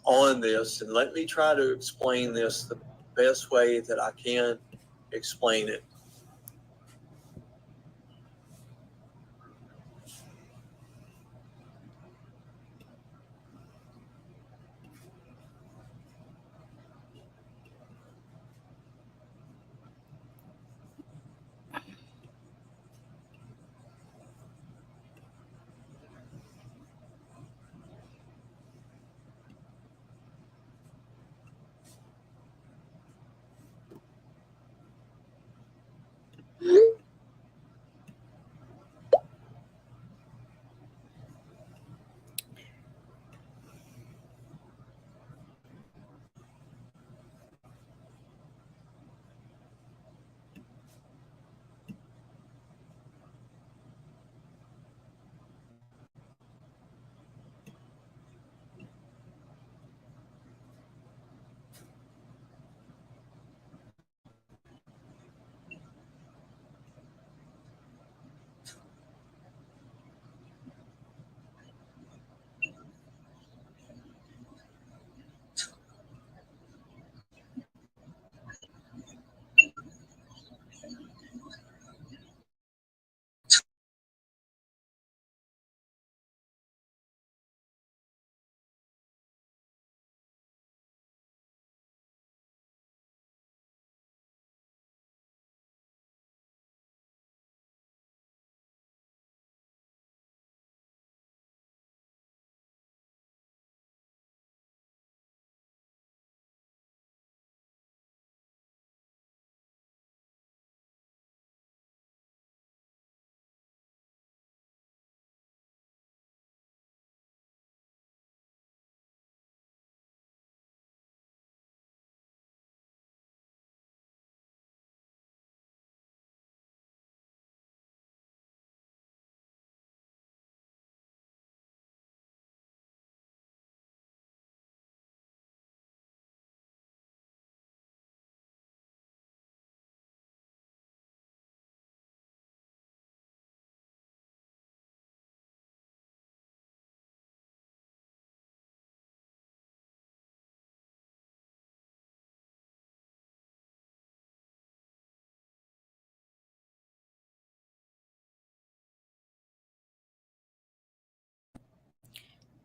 on this, and let me try to explain this the best way that I can explain it.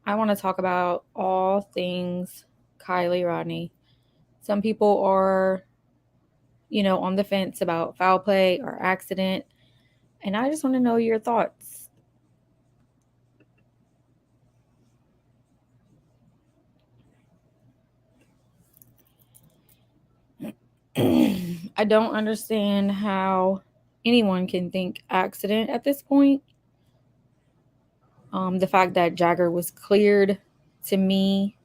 I want to talk about all things Kiely Rodni. Some people are, on the fence about foul play or accident, and I just want to know your thoughts. I don't understand how anyone can think accident at this point. The fact that Jagger was cleared, to me,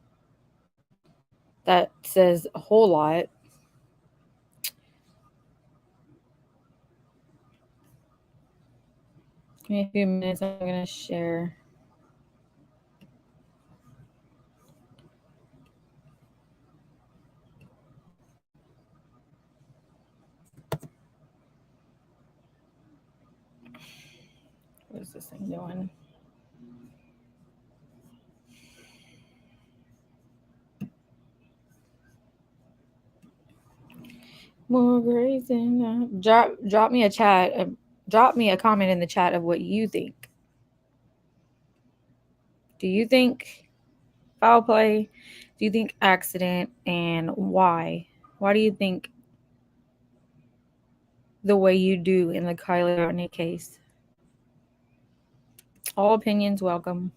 that says a whole lot. Give me a few minutes. I'm going to share. What is this thing doing? More grazing. Drop me a chat. Drop me a comment in the chat of what you think. Do you think foul play? Do you think accident? And why? Why do you think the way you do in the Kiely Rodni case? All opinions welcome.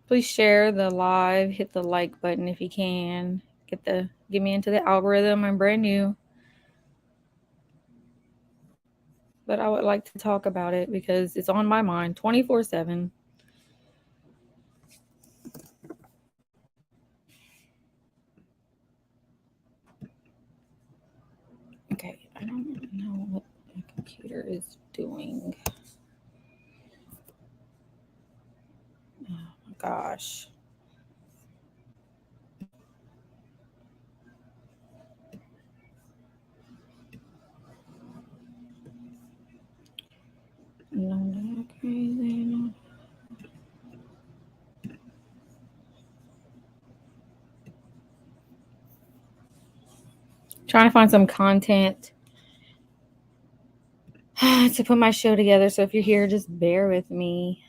Please share the live. Hit the like button if you can. Get me into the algorithm. I'm brand new, but I would like to talk about it because it's on my mind 24/7. Okay, I don't know what my computer is doing. Oh my gosh. No, crazy. No. Trying to find some content to put my show together. So if you're here, just bear with me.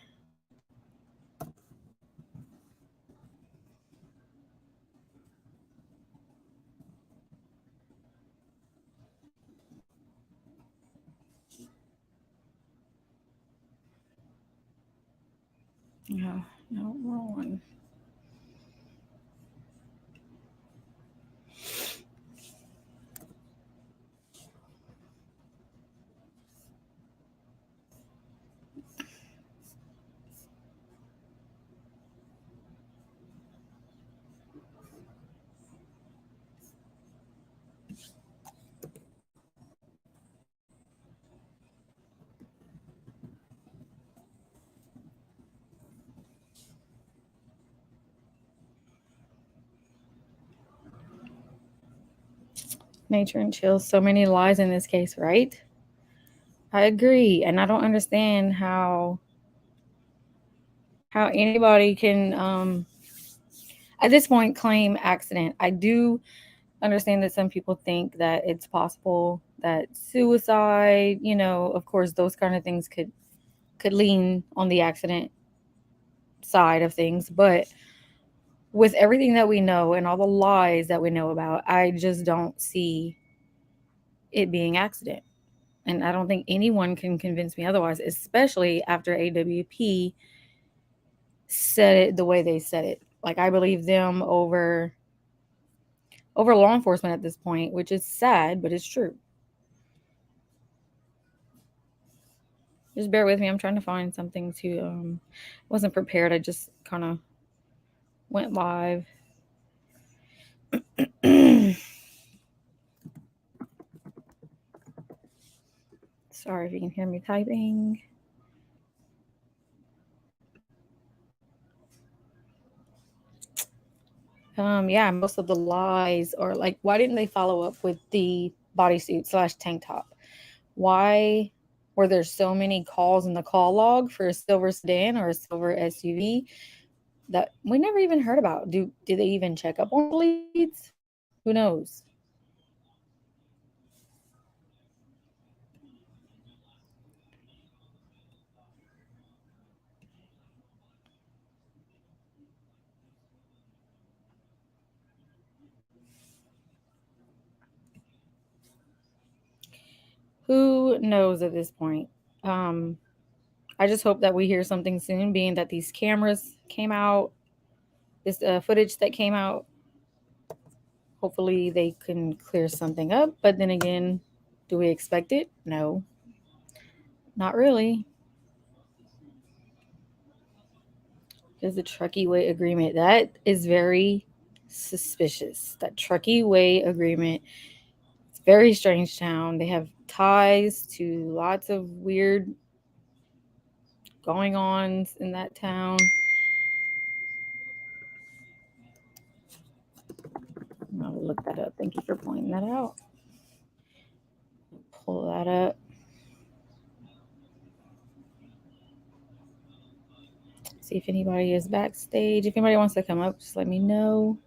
No, wrong one. Nature and chill. So many lies in this case, right? I agree, and I don't understand how anybody can at this point claim accident. I do understand that some people think that it's possible that suicide, of course those kind of things could lean on the accident side of things, but with everything that we know and all the lies that we know about, I just don't see it being accident. And I don't think anyone can convince me otherwise, especially after AWP said it the way they said it. Like, I believe them over law enforcement at this point, which is sad, but it's true. Just bear with me. I'm trying to find something to wasn't prepared. I just kind of went live. Sorry if you can hear me typing. Yeah, most of the lies are like, why didn't they follow up with the bodysuit / tank top? Why were there so many calls in the call log for a silver sedan or a silver SUV that we never even heard about? Did they even check up on the leads? Who knows? Who knows at this point? I just hope that we hear something soon, being that these cameras came out, this footage that came out. Hopefully they can clear something up. But then again, do we expect it? No, not really. Because the Truckee Way agreement, that is very suspicious. That Truckee Way agreement, it's very strange town. They have ties to lots of weird going ons in that town. I'll look that up. Thank you for pointing that out. Pull that up. See if anybody is backstage. If anybody wants to come up, just let me know.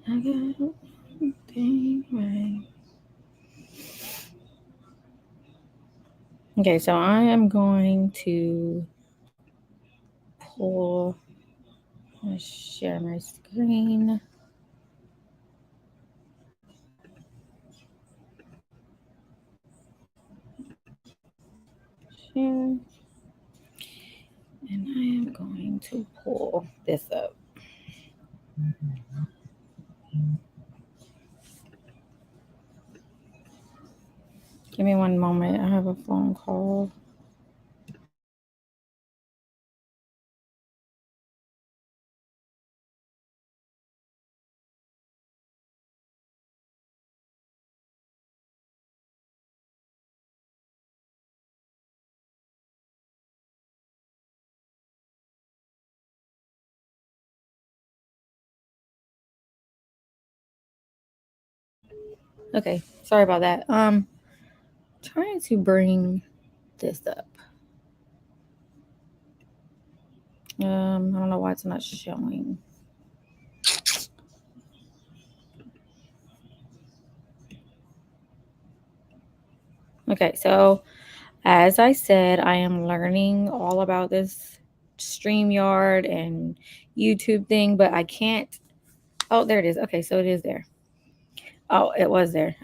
I got one thing right. Okay, so I am going to share my screen. Share. And I am going to pull this up. Give me one moment. I have a phone call. Okay, sorry about that. Trying to bring this up. I don't know why it's not showing. Okay, so as I said, I am learning all about this StreamYard and YouTube thing, but I can't. Oh, there it is. Okay, so it is there. Oh, it was there.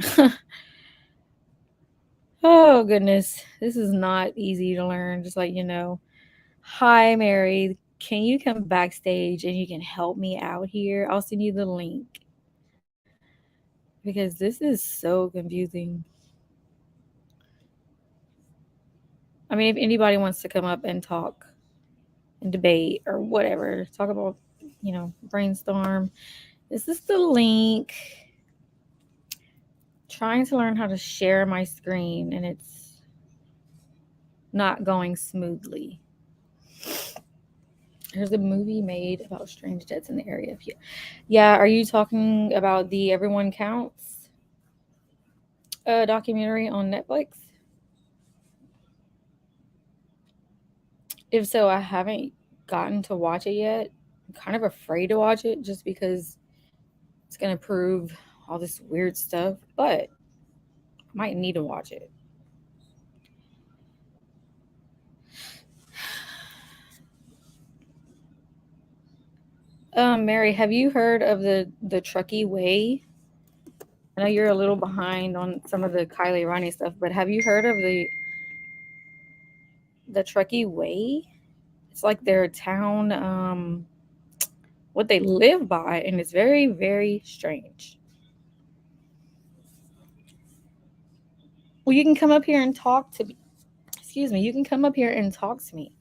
Oh, goodness. This is not easy to learn, just like, Hi, Mary. Can you come backstage and you can help me out here? I'll send you the link because this is so confusing. I mean, if anybody wants to come up and talk and debate or whatever, talk about, brainstorm, this is the link. Trying to learn how to share my screen and it's not going smoothly. There's a movie made about strange deaths in the area. Yeah, are you talking about the Everyone Counts documentary on Netflix? If so, I haven't gotten to watch it yet. I'm kind of afraid to watch it just because it's going to prove all this weird stuff, but I might need to watch it. Mary, have you heard of the Truckee Way? I know you're a little behind on some of the Kiely stuff, but have you heard of the Truckee Way? It's like their town, what they live by, and it's very, very strange. Well, you can come up here and talk to me. Excuse me. You can come up here and talk to me.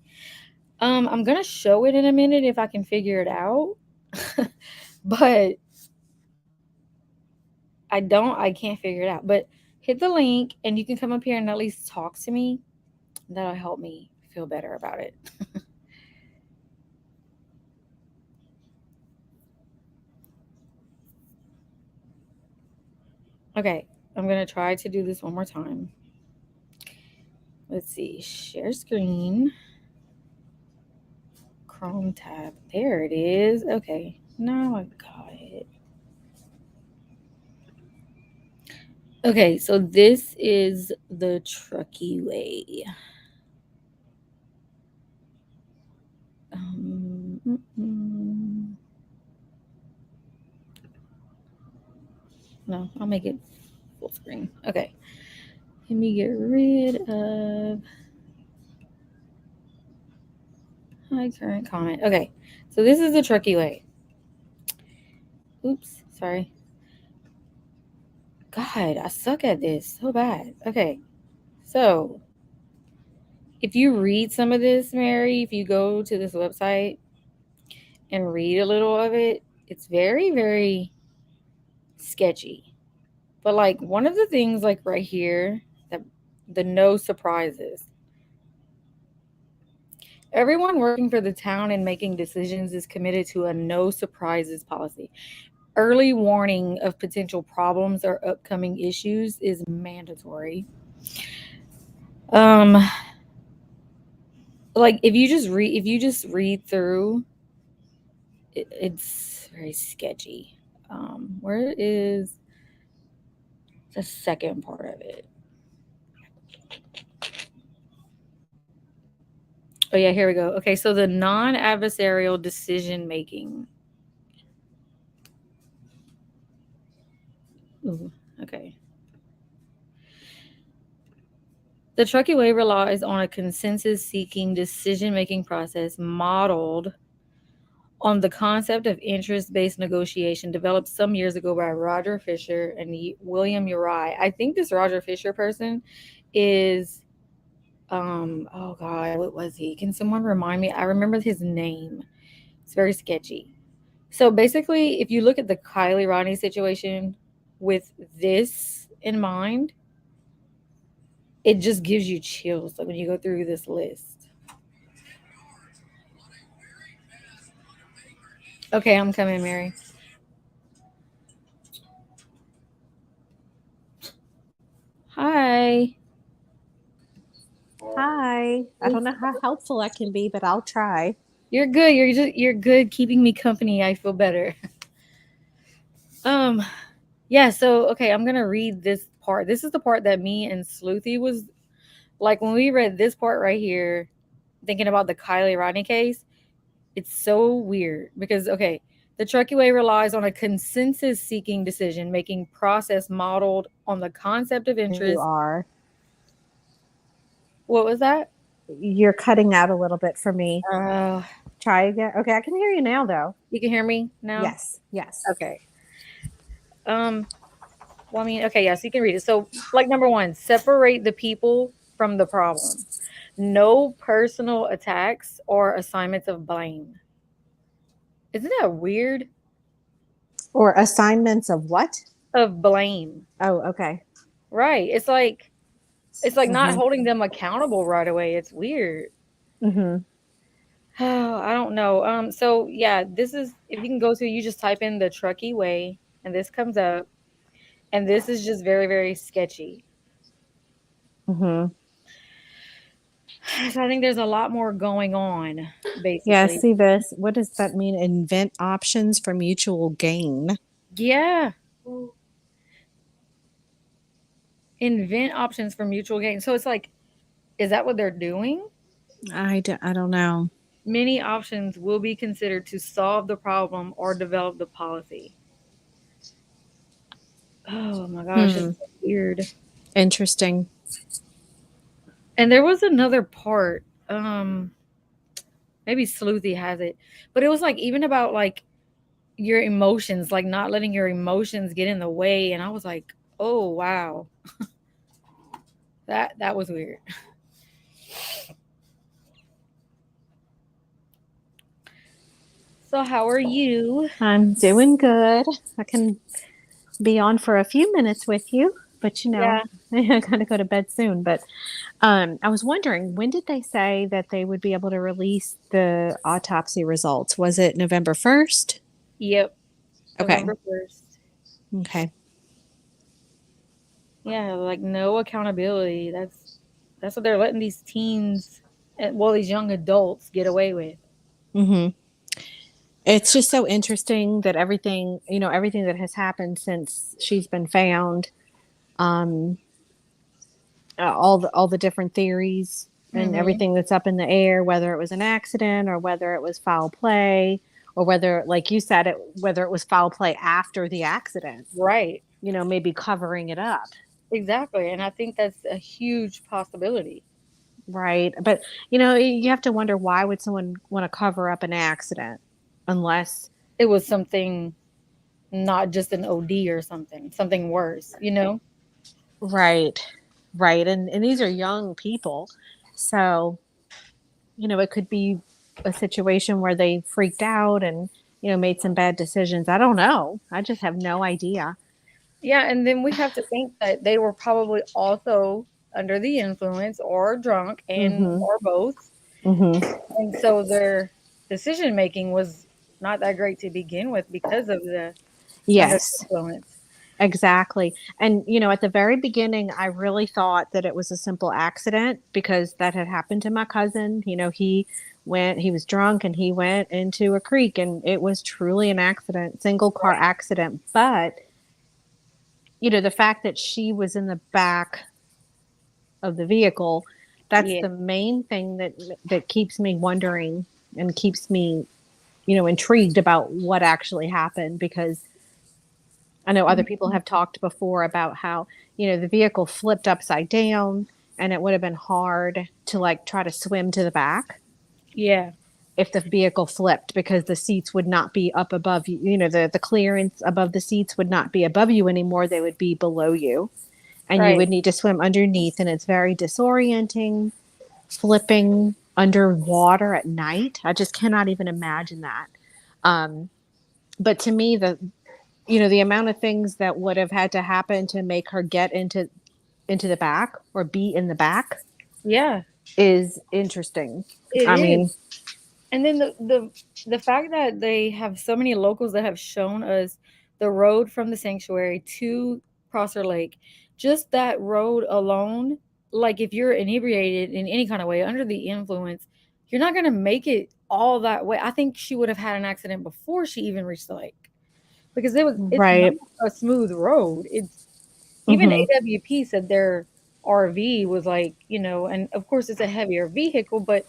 I'm gonna show it in a minute if I can figure it out, but I can't figure it out. But hit the link and you can come up here and at least talk to me. That'll help me feel better about it. Okay, I'm gonna try to do this one more time. Let's see, share screen, Chrome tab. There it is. Okay, now I got it. Okay, so this is the Truckee Way. No, I'll make it full screen. Okay. Let me get rid of my current comment. Okay. So this is the Truckee Way. Oops. Sorry. God, I suck at this so bad. Okay. So if you read some of this, Mary, if you go to this website and read a little of it, it's very, very sketchy. But like one of the things like right here, that the no surprises. Everyone working for the town and making decisions is committed to a no surprises policy. Early warning of potential problems or upcoming issues is mandatory. Like if you just read through, it's very sketchy. Where is the second part of it? Oh yeah, here we go. Okay, so the non-adversarial decision making. Ooh, okay. The Truckee Way relies on a consensus-seeking decision-making process modeled on the concept of interest-based negotiation developed some years ago by Roger Fisher and William Uri. I think this Roger Fisher person is, oh God, what was he? Can someone remind me? I remember his name. It's very sketchy. So basically, if you look at the Kiely situation with this in mind, it just gives you chills like when you go through this list. Okay, I'm coming, Mary. Hi. Hi. I don't know how helpful I can be, but I'll try. You're good. You're good keeping me company. I feel better. Um yeah, so okay, I'm going to read this part. This is the part that me and Sleuthy was like when we read this part right here, thinking about the Kiely Rodni case. It's so weird because okay, the Truckee Way relies on a consensus seeking decision making process modeled on the concept of You interest. are. What was that? You're cutting out a little bit for me. Uh Try again. Okay, I can hear you now, though. you can hear me now? Yes. Yes. Okay. Um Well, I mean, okay, yeah, so you can read it. So, like, number one, separate the people from the problem. No personal attacks or assignments of blame. Isn't that weird? Or assignments of what? Of blame. Oh, okay. Right. It's like not Mm-hmm. holding them accountable right away. It's weird. Mm-hmm. I don't know. So yeah, this is if you can go to you just type in the Truckee Way and this comes up and this is just very, very sketchy. Mm-hmm. So I think there's a lot more going on, Yeah, basically. see this. What does that mean? Invent options for mutual gain. Yeah. Invent options for mutual gain. So it's like, is that what they're doing? I don't know. Many options will be considered to solve the problem or develop the policy. Oh my gosh, it's Hmm. so weird. Interesting. And there was another part, maybe Sleuthy has it, but it was like even about like your emotions, like not letting your emotions get in the way. And I was like, oh wow, that was weird. So how are you? I'm doing good. I can be on for a few minutes with you, but Yeah. I gotta go to bed soon. But I was wondering, when did they say that they would be able to release the autopsy results? Was it November 1st? Yep. Okay. November 1st. Okay. Yeah, like no accountability. That's what they're letting these teens and well, these young adults get away with. Hmm. It's just so interesting that everything that has happened since she's been found, um, all the different theories and Mhm. everything that's up in the air, whether it was an accident or whether it was foul play, or whether, like you said, whether it was foul play after the accident. Right. Maybe covering it up. Exactly. And I think that's a huge possibility. Right. But, you have to wonder, why would someone want to cover up an accident unless, It was something not just an OD or something, something worse, you know? right. Right. And these are young people. So, it could be a situation where they freaked out and, made some bad decisions. I don't know. I just have no idea. Yeah, and then we have to think that they were probably also under the influence or drunk and Mm-hmm. or both. Mm-hmm. And so their decision making was not that great to begin with because of the under the Yes. influence. Exactly. And, at the very beginning, I really thought that it was a simple accident because that had happened to my cousin. He was drunk and he went into a creek, and it was truly an accident, single car Right. accident. But, the fact that she was in the back of the vehicle, that's Yeah. the main thing that keeps me wondering and keeps me, intrigued about what actually happened, because I know other people Mhm. have talked before about how, the vehicle flipped upside down, and it would have been hard to like try to swim to the back Yeah. if the vehicle flipped, because the seats would not be up above you. The clearance above the seats would not be above you anymore. They would be below you, and you Right. would need to swim underneath. And it's very disorienting, flipping underwater at night. I just cannot even imagine that. Um, but to me, the amount of things that would have had to happen to make her get into the back or be in the back Yeah. is interesting. It I is. mean, And then the fact that they have so many locals that have shown us the road from the sanctuary to Prosser Lake just that road alone, like if you're inebriated in any kind of way under the influence, you're not going to make it all that way. I think she would have had an accident before she even reached the lake because it's not Right. a smooth road. It's even Mm-hmm. AWP said their RV was like, and of course it's a heavier vehicle, but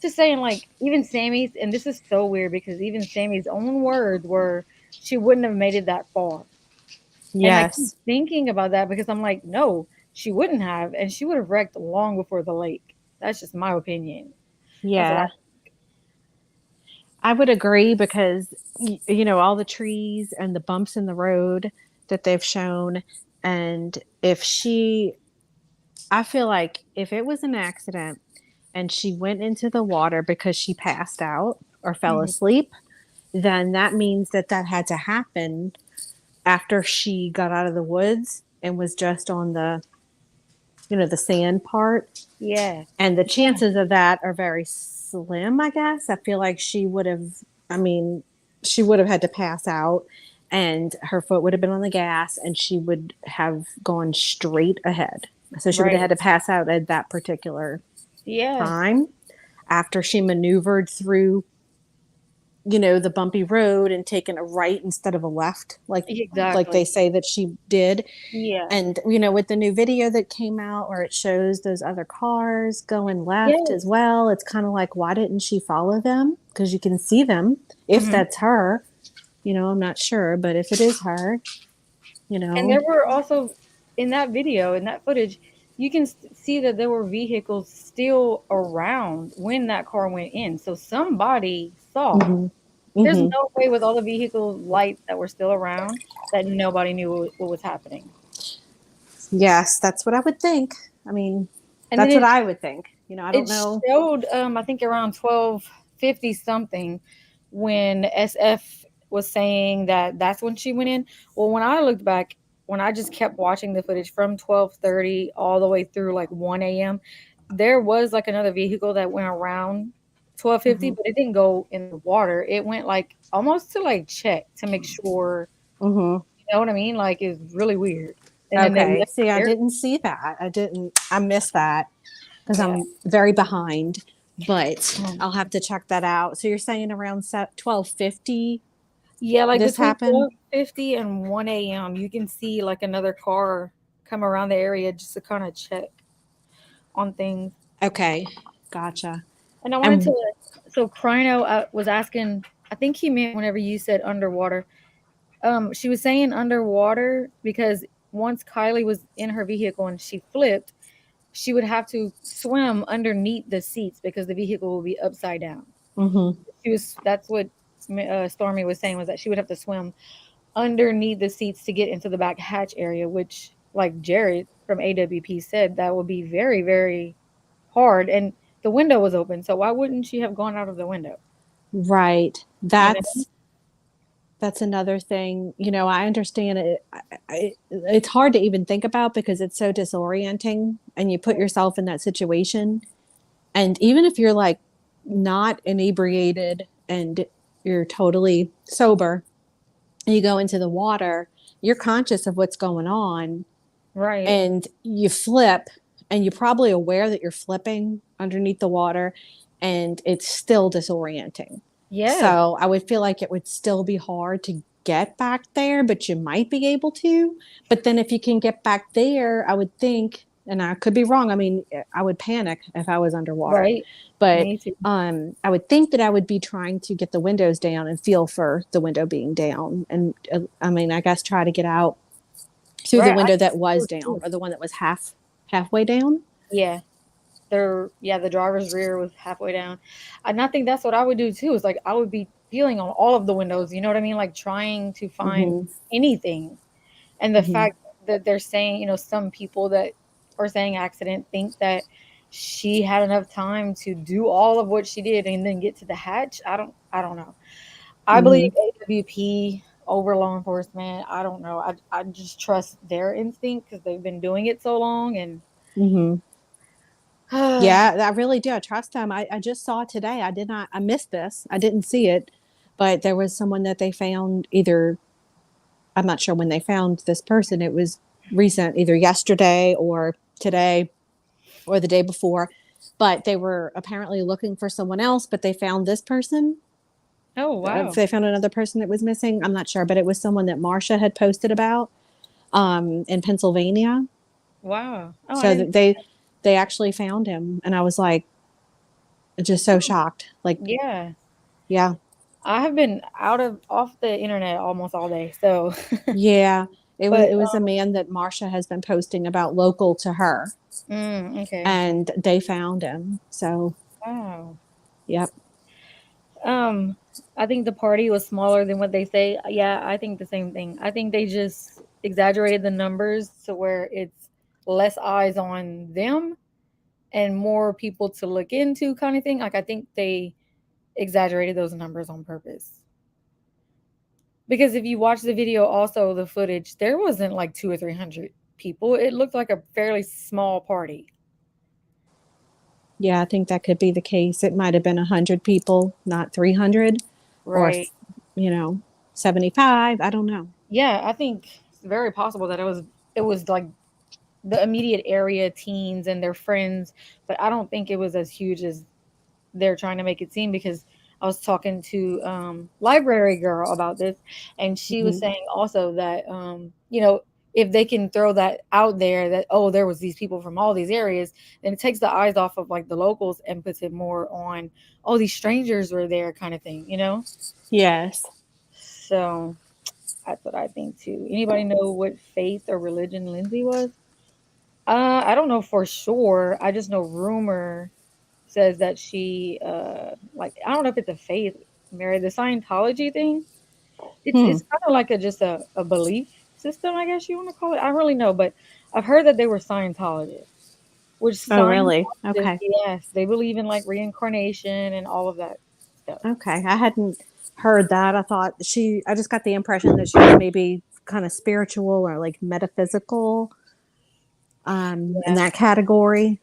just saying like even Sammy's, and this is so weird because even Sammy's own words were she wouldn't have made it that far. And I keep Yes. thinking about that because I'm like, no, she wouldn't have, and she would have wrecked long before the lake. That's just my opinion. That's what I. Yeah. I would agree because all the trees and the bumps in the road that they've shown, and if she I feel like if it was an accident and she went into the water because she passed out or fell Mhm. asleep, then that means that that had to happen after she got out of the woods and was just on the sand part. Yeah, And the yeah, chances of that are very slim, I guess. I feel like I mean, she would have had to pass out and her foot would have been on the gas and she would have gone straight ahead. So she would have right. had to pass out at that particular Yeah, time after she maneuvered through, the bumpy road and taken a right instead of a left, like they exactly. say that she did. Yeah, And with the new video that came out where it shows those other cars going left yeah. as well, it's kind of like, why didn't she follow them? Because you can see them if Hmm. that's her. I'm not sure, but if it is her, you And know. there were also in that video, in that footage, you can see that there were vehicles still around when that car went in. So somebody saw. Hmm. There's Hmm. no way with all the vehicle lights that were still around that nobody knew what was happening. Yes, that's what I would think. I mean, And then that's what I would think. I it don't know. showed I think around 12:50 something when SF was saying that that's when she went in. Well, when I looked back, when I just kept watching the footage from 12:30 all the way through like 1 a.m., there was like another vehicle that went around 12:50, Hmm. but it didn't go in the water. It went like almost to like check to make sure, Hmm. you know what I mean? Like it's really weird. And then they Okay. left See, I the area. didn't see that. I missed that because Yeah. I'm very behind, but Mhm. I'll have to check that out. So you're saying around 12:50 Yeah, like this between happened? 12:50 and 1 a.m., you can see like another car come around the area just to kind of check on things. Okay. Gotcha. And I wanted And to, so Crino was asking, I think he meant whenever you said underwater. She was saying underwater because once Kylie was in her vehicle and she flipped, she would have to swim underneath the seats because the vehicle will be upside down. mm-hmm, That's what Stormy was saying was that she would have to swim underneath the seats to get into the back hatch area, which, like Jared from AWP said, that would be very, very hard. And the window was open, so why wouldn't she have gone out of the window? right. You know? That's another thing. I understand it. It's hard to even think about because it's so disorienting, and you put yourself in that situation. And even if you're like not inebriated and you're totally sober, you go into the water, you're conscious of what's going on, Right. and you flip, and you're probably aware that you're flipping underneath the water, and it's still disorienting. Yes. So I would feel like it would still be hard to get back there, but you might be able to. But then if you can get back there, I would think, and I could be wrong. I mean, I would panic if I was underwater, Right. but Me too. I would think that I would be trying to get the windows down and feel for the window being down, and I mean, I guess try to get out through the Right. window that I was was down, too. or the one that was halfway down. Yeah. The driver's rear was halfway down. And I think that's what I would do too. Is like I would be feeling on all of the windows, you know what I mean? Like trying to find Mm-hmm. anything. And the Mm-hmm. fact that they're saying, some people that are saying accident think that she had enough time to do all of what she did and then get to the hatch. I don't know. I believe Mm-hmm. AWP over law enforcement. I don't know. I just trust their instinct because they've been doing it so long and Mm-hmm. Yeah, I really do. I trust them. I just saw today. I missed this. I didn't see it, but there was someone that they found either, I'm not sure when they found this person. It was recent, either yesterday or today or the day before. But they were apparently looking for someone else, but they found this person. Oh, wow. They found another person that was missing. I'm not sure, but it was someone that Marcia had posted about in Pennsylvania. Wow. Oh, I So didn't. that they actually found him, and I was like just so shocked. Like, Yeah. yeah, I have been off the internet almost all day. So, yeah. but, It was a man that Marcia has been posting about local to her, okay. and they found him. So, Wow. yep. Um, I think the party was smaller than what they say. Yeah, I think the same thing. I think they just exaggerated the numbers to where it's less eyes on them and more people to look into, kind of thing. Like, I think they exaggerated those numbers on purpose. Because if you watch the video, also the footage, there wasn't like 200 or 300 people. It looked like a fairly small party. Yeah, I think that could be the case. It might have been 100 people, not 300, or Right. 75. I don't know. Yeah, I think it's very possible that it was like the immediate area teens and their friends, but I don't think it was as huge as they're trying to make it seem because I was talking to library girl about this and she was Mhm. saying also that if they can throw that out there that there was these people from all these areas, then it takes the eyes off of like the locals and puts it more on these strangers were there kind of thing. Yes. So that's what I think too. Anybody know what faith or religion Lindsay was? I don't know for sure. I just know rumor says that she like I don't know if it's a faith, Mary, the Scientology thing. It's Hmm. it's kind of like a belief system, I guess you want to call it. I don't really know, but I've heard that they were Scientologists. Which Oh, really? Scientologists, Okay. yes, they believe in like reincarnation and all of that stuff. Okay. I hadn't heard that. I just got the impression that she was maybe kind of spiritual or like metaphysical in Yeah. that category.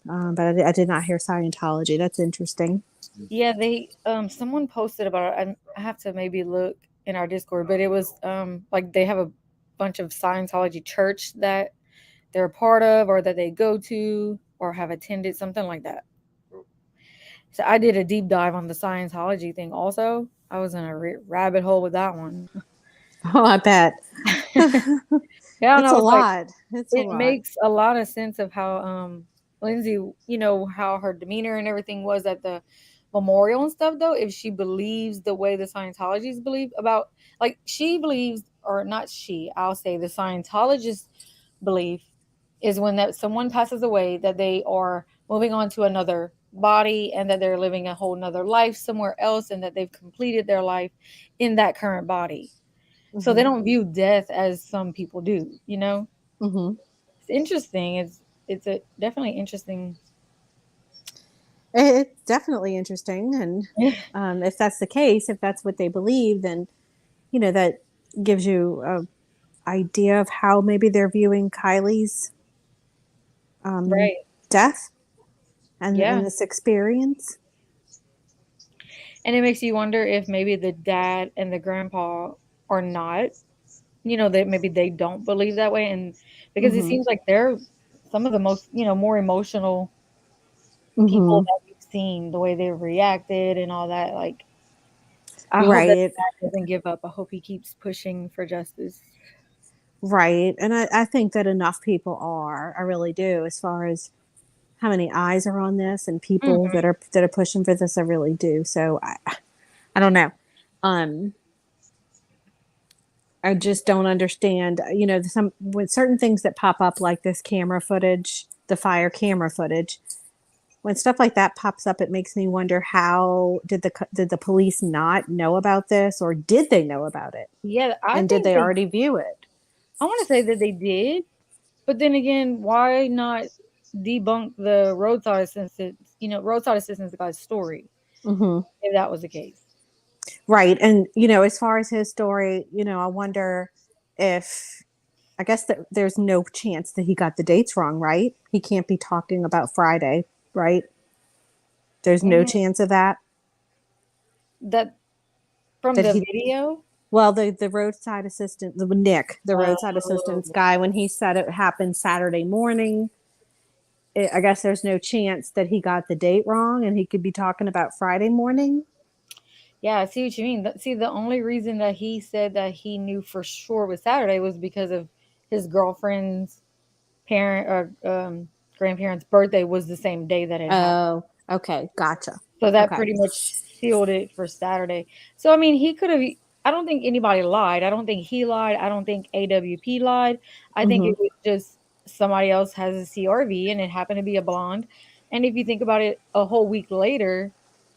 But I did not hear Scientology. That's interesting. Yeah, they someone posted about it. I have to maybe look in our Discord, but it was like they have a bunch of Scientology church that they're a part of or that they go to or have attended, something like that. So I did a deep dive on the Scientology thing also. I was in a rabbit hole with that one. Oh, I bet. Yeah, and It's I a was like, lot. It's a it lot. makes a lot of sense of how Lindsay, how her demeanor and everything was at the memorial and stuff though. If she believes the way the Scientologists believe about, like, she believes, or not she, I'll say the Scientologist belief is when that someone passes away that they are moving on to another body and that they're living a whole nother life somewhere else and that they've completed their life in that current body. So they Hmm. don't view death as some people do. Hmm. It's interesting. It's a definitely interesting. It's definitely interesting. And if that's the case, if that's what they believe, then, that gives you a idea of how maybe they're viewing Kylie's um, Right. death Yeah. and this experience. And it makes you wonder if maybe the dad and the grandpa are not, that maybe they don't believe that way. And because it Hmm. seems like they're some of the most, more emotional people Hmm. that we've seen, the way they've reacted and all that. Like, I hope that Right. dad doesn't give up. I hope he keeps pushing for justice. Right. And I think that enough people are. I really do. As far as how many eyes are on this and people Mhm. that are pushing for this, I really do. So I don't know. Um, I just don't understand. Some with certain things that pop up like this camera footage, the fire camera footage. When stuff like that pops up, it makes me wonder how did the police not know about this, or did they know about it, Yeah, I and did think they they already view it? I wanna say that they did, but then again, why not debunk the roadside assistance guy's story Hmm. if that was the case? Right, and as far as his story, I wonder if I guess that there's no chance that he got the dates wrong, right? He can't be talking about Friday, right? There's no Mm, chance of that. that from That the he video? Well, the roadside assistant, the roadside Oh, assistance guy, when he said it happened Saturday morning, I guess there's no chance that he got the date wrong and he could be talking about Friday morning. yeah, I see what you mean. See, the only reason that he said that he knew for sure was Saturday was because of his girlfriend's parent or grandparents' birthday was the same day that it happened. Oh, okay, gotcha. So that Okay. pretty much sealed it for Saturday. So I mean, he could have. I don't think anybody lied. I don't think he lied. I don't think AWP lied. I think Mm-hmm. it was just somebody else has a CRV and it happened to be a blonde. And if you think about it, a whole week later,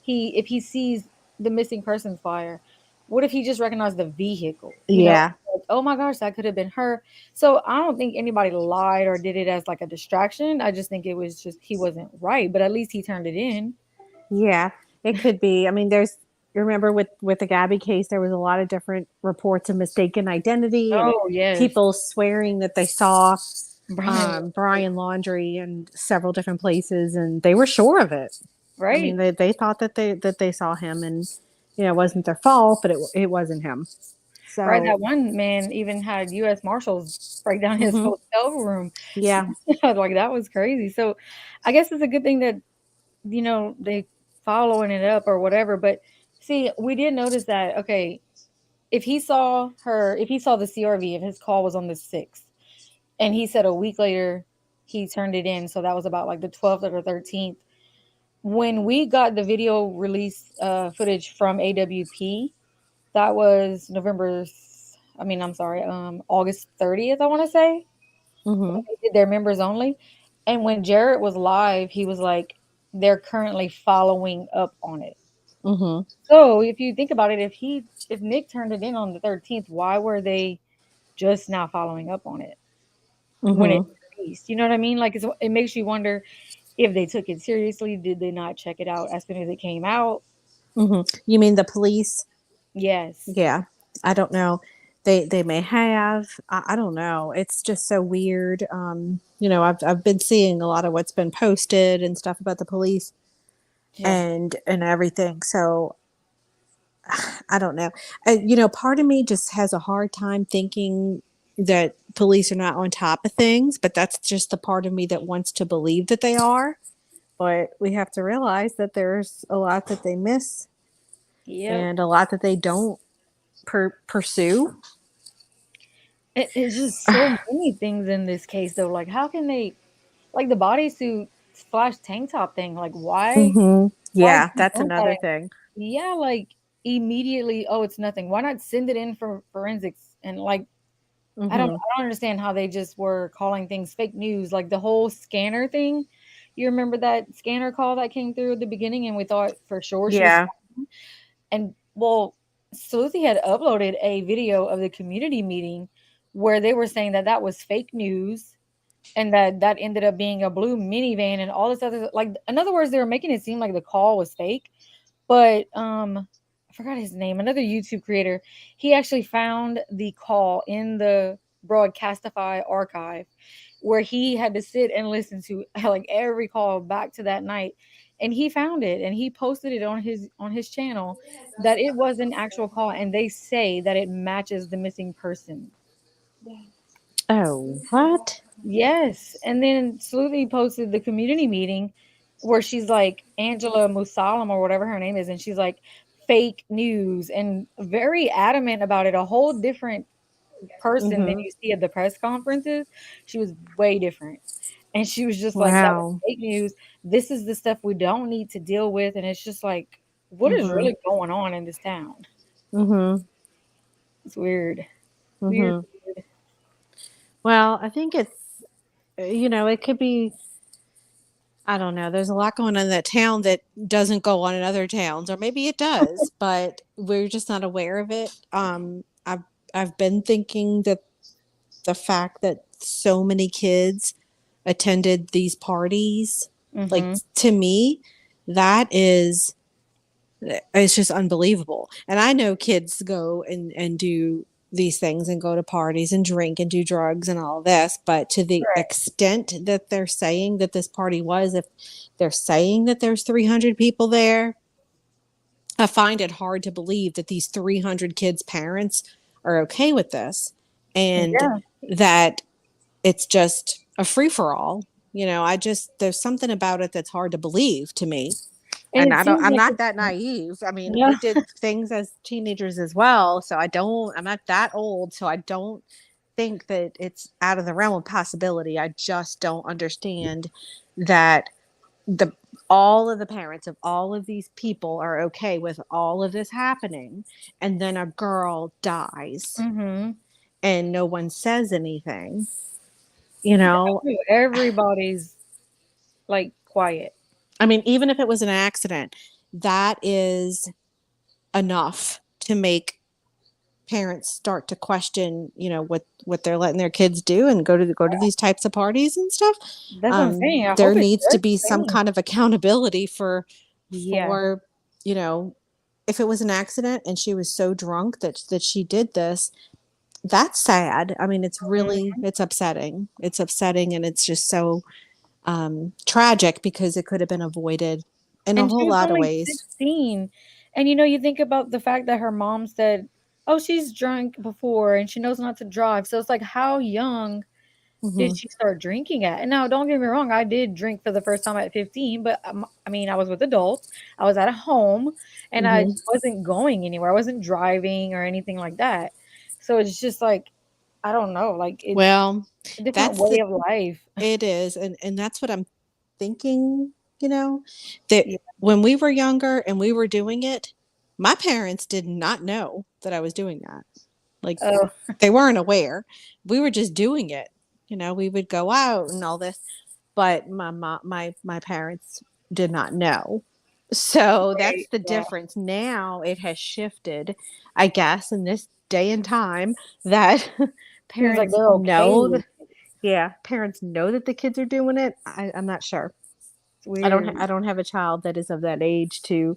if he sees the missing persons flyer, what if he just recognized the vehicle? Yeah. Like, oh my gosh, that could have been her. So I don't think anybody lied or did it as like a distraction. I just think it was just he wasn't right, but at least he turned it in. Yeah, it could be. I mean, you remember with the Gabby case, there was a lot of different reports of mistaken identity and Oh yes, people swearing that they saw Brian. Brian Laundrie in several different places, and they were sure of it. I mean, Right, they thought that they saw him, and it wasn't their fault, but it wasn't him. right. So, That one man even had U.S. Marshals break down his mhm, hotel room. yeah, Like that was crazy. So, I guess it's a good thing that they following it up or whatever. But see, we did notice that. Okay, if he saw the CRV, if his call was on the 6th, and he said a week later he turned it in, so that was about like the 12th or the 13th. When we got the video release footage from AWP, that was I'm sorry, August 30th, I want to say. mhm, They did their members only. And when Jarrett was live, he was like, they're currently following up on it. mhm, So if you think about it, if Nick turned it in on the 13th, why were they just now following up on it when it mhm, released? You know what I mean? Like it makes you wonder if they took it seriously. Did they not check it out as soon as it came out? mhm. You mean the police? Yes. Yeah, I don't know. They may have. I don't know. It's just so weird. I've been seeing a lot of what's been posted and stuff about the police Yeah. and everything. So I don't know. Part of me just has a hard time thinking that police are not on top of things, but that's just the part of me that wants to believe that they are. But we have to realize that there's a lot that they miss Yep. and a lot that they don't pursue. It's just so many things in this case, though. Like, how can they, like the bodysuit flash tank top thing? Like, Hmm. why Yeah, keep that's doing that? another thing. Yeah, like immediately, oh, it's nothing. Why not send it in for forensics? And like, Hmm. I don't understand how they just were calling things fake news. Like the whole scanner thing. You remember that scanner call that came through at the beginning, and we thought for sure she was. Yeah. And well, Sleuthie had uploaded a video of the community meeting where they were saying that that was fake news and that ended up being a blue minivan and all this other, like, in other words, they were making it seem like the call was fake. But I forgot his name, another YouTube creator, he actually found the call in the Broadcastify archive where he had to sit and listen to like every call back to that night, and he found it and he posted it on his channel that it was an actual call, and they say that it matches the missing person. Oh, what? Yes. And then Sleuthie posted the community meeting where she's like Angela Musalam or whatever her name is, and she's like fake news and very adamant about it. A whole different person than Hmm. you see at the press conferences. She was way different. And she was just like, that was Wow. fake news. This is the stuff we don't need to deal with. And it's just like, what is Hmm. really going on in this town? Hmm. It's weird. Weird. Hmm. Well, I think it could be, I don't know. There's a lot going on in that town that doesn't go on in other towns, or maybe it does, but we're just not aware of it. I've been thinking that the fact that so many kids attended these parties, like Mm-hmm. to me, that is it's just unbelievable. And I know kids go and do these things and go to parties and drink and do drugs and all this, but to the Right. extent that they're saying that this party was, if they're saying that there's 300 people there, I find it hard to believe that these 300 kids' parents are okay with this, and Yeah. that it's just a free for all. There's something about it that's hard to believe to me. And And it seems I'm like not it's, that naive. I mean, yeah. we did things as teenagers as well. So I'm not that old. So I don't think that it's out of the realm of possibility. I just don't understand that the all of the parents of all of these people are okay with all of this happening, and then a girl dies Mm-hmm. and no one says anything, you know Everybody's like quiet. I mean, even if it was an accident, that is enough to make parents start to question, what they're letting their kids do and go to these types of parties and stuff. That's what I'm saying. I There hope it needs to does be some change. kind of accountability Yeah. for you know if it was an accident and she was so drunk that she did this. That's sad. I mean, Mhm. it's upsetting. It's upsetting, and it's just so tragic because it could have been avoided in a And she whole was lot of only ways. 16. And you think about the fact that her mom said, "Oh, she's drunk before and she knows not to drive." So it's like, how young did Hmm. she start drinking at? And now, don't get me wrong, I did drink for the first time at 15, but I mean, I was with adults. I was at a home and I Hmm. wasn't going anywhere. I wasn't driving or anything like that. So it's just like, I don't know, like it's Well, a different that's way the of life. it is, and that's what I'm thinking. That Yeah. when we were younger and we were doing it, my parents did not know that I was doing that. Like, Oh, they weren't aware. We were just doing it. We would go out and all this, but my parents did not know. So that's right. the Yeah. difference. Now it has shifted, I guess, in this day and time that Seems like parents they're okay know with that, it. yeah, parents know that the kids are doing it. I'm not sure. It's weird. I don't have a child that is of that age to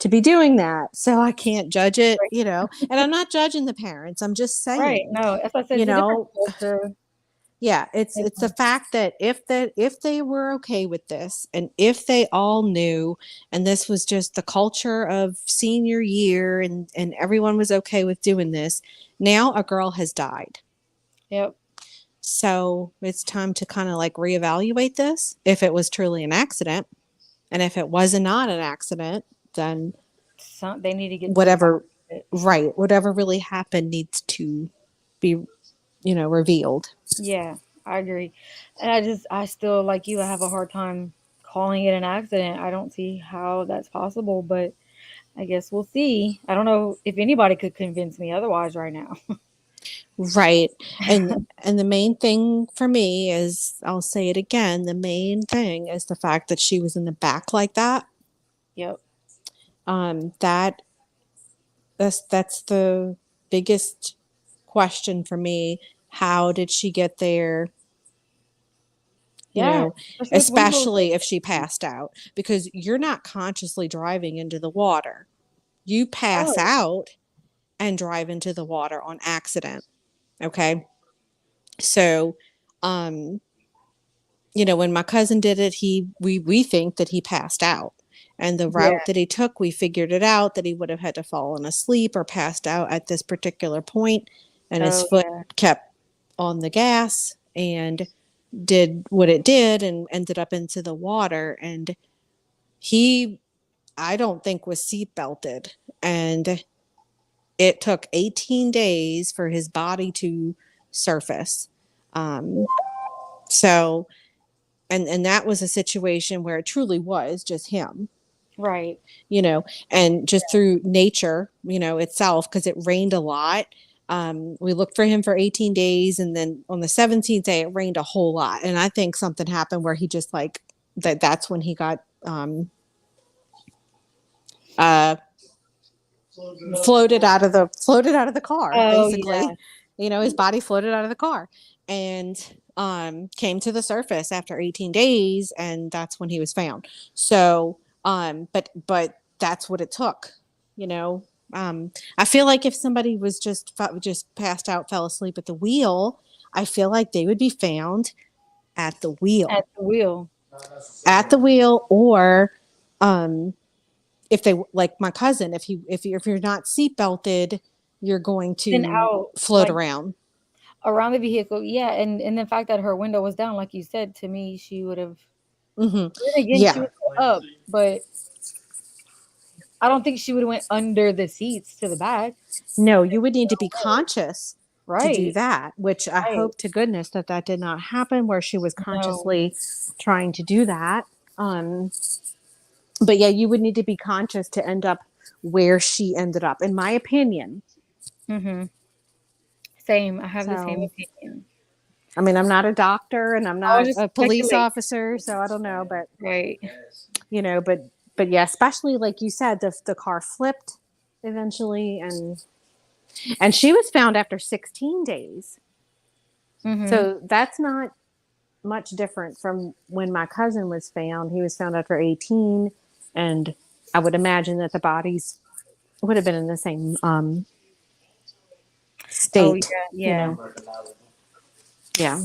be doing that. So I can't judge it, Right. And I'm not judging the parents. I'm just Right. saying, No, as I said, you it's a different know, culture. yeah, it's the Different. fact that if they were okay with this, and if they all knew, and this was just the culture of senior year, and everyone was okay with doing this, now a girl has died. Yep. So it's time to kind of like reevaluate this if it was truly an accident. And if it was not an accident, then They need to get to the bottom whatever, of it. right, whatever really happened needs to be, revealed. Yeah, I agree. And I still, like you, I have a hard time calling it an accident. I don't see how that's possible, but I guess we'll see. I don't know if anybody could convince me otherwise right now. Right. And the main thing for me is, I'll say it again, the main thing is the fact that she was in the back like that. Yep. That that's the biggest question for me. How did she get there? You Yeah. know, Especially if we were, especially if she passed out, because you're not consciously driving into the water. You pass oh, out and drive into the water on accident. Okay. So, um, when my cousin did it, we think that he passed out. And the yeah. route that he took, we figured it out that he would have had to fallen asleep or passed out at this particular point, and his Oh, foot yeah. kept on the gas and did what it did and ended up into the water. And he, I don't think, was seat belted, and it took 18 days for his body to surface. Um, so and that was a situation where it truly was just him, Right. you know and just through nature, itself, because it rained a lot. We looked for him for 18 days, and then on the 17th day it rained a whole lot, and I think something happened where he just like that's when he got uh floated out of the car, Oh, basically. yeah. His body floated out of the car, and came to the surface after 18 days, and that's when he was found. So but that's what it took. you know I feel like if somebody was just passed out, fell asleep at the wheel, I feel like they would be found at the At wheel the wheel. or um if they like my cousin, if you're not seat belted, you're going Then to out, float like around. around the vehicle. Yeah, and the fact that her window was down, like you said, to me, she would have. Hmm. Then again, she Yeah. was up, but I don't think she would have went under the seats to the back. No, you would need to be conscious to do Right, that, which I right. hope to goodness that that did not happen, where she was No. consciously trying to do that. But yeah, you would need to be conscious to end up where she ended up, in my opinion. Mm-hmm. Same. I have the same So, opinion. I mean, I'm not a doctor and I'm I was not just a police speculating. officer, so I don't know, but Right. you know, but yeah, especially like you said, the car flipped eventually, and she was found after 16 days. Mm-hmm. So that's not much different from when my cousin was found. He was found after 18, and I would imagine that the bodies would have been in the same Oh yeah, state, you yeah. know. Yeah.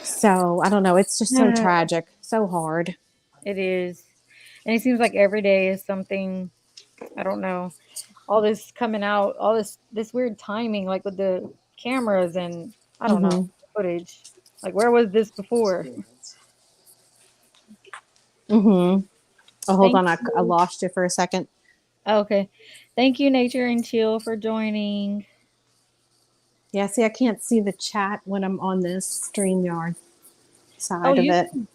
So I don't know. It's just so tragic, so hard. It is. And it seems like every day is something, I don't know. All this coming out, all this weird timing, like with the cameras and I don't know, Mm-hmm. footage. Like where was this before? Mm-hmm. Oh, hold Thank on. I you. lost you for a second. Okay. Thank you, Nature and Chill, for joining. Yeah, see, I can't see the chat when I'm on this StreamYard Oh, side of you it. can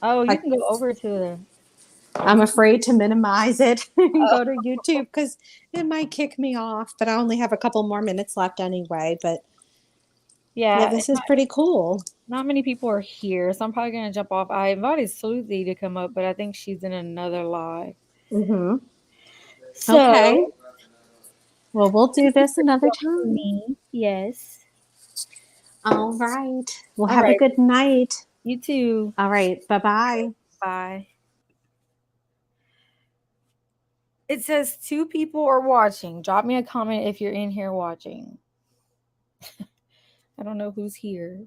you I, can go over to the I'm afraid to minimize it and go to YouTube because it might kick me off, but I only have a couple more minutes left anyway. But yeah, yeah, this is pretty cool. not many people are here, so I'm probably gonna jump off. I invited Sleuthie to come up, but I think she's in another live. Mm-hmm. Okay. So Well, we'll do thank you this for another joining time. me. Yes. All right. Well, All have a right. good night. You too. All right. Bye bye. Bye. It says 2 people are watching. Drop me a comment if you're in here watching. I don't know who's here.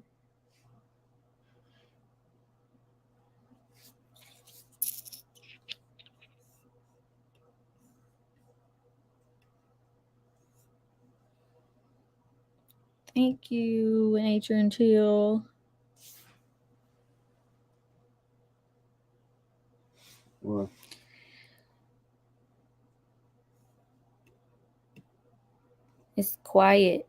Thank you, Nature and Chill. What? It's quiet.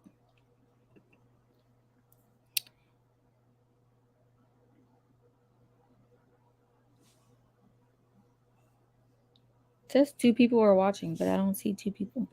It says 2 people are watching, but I don't see 2 people.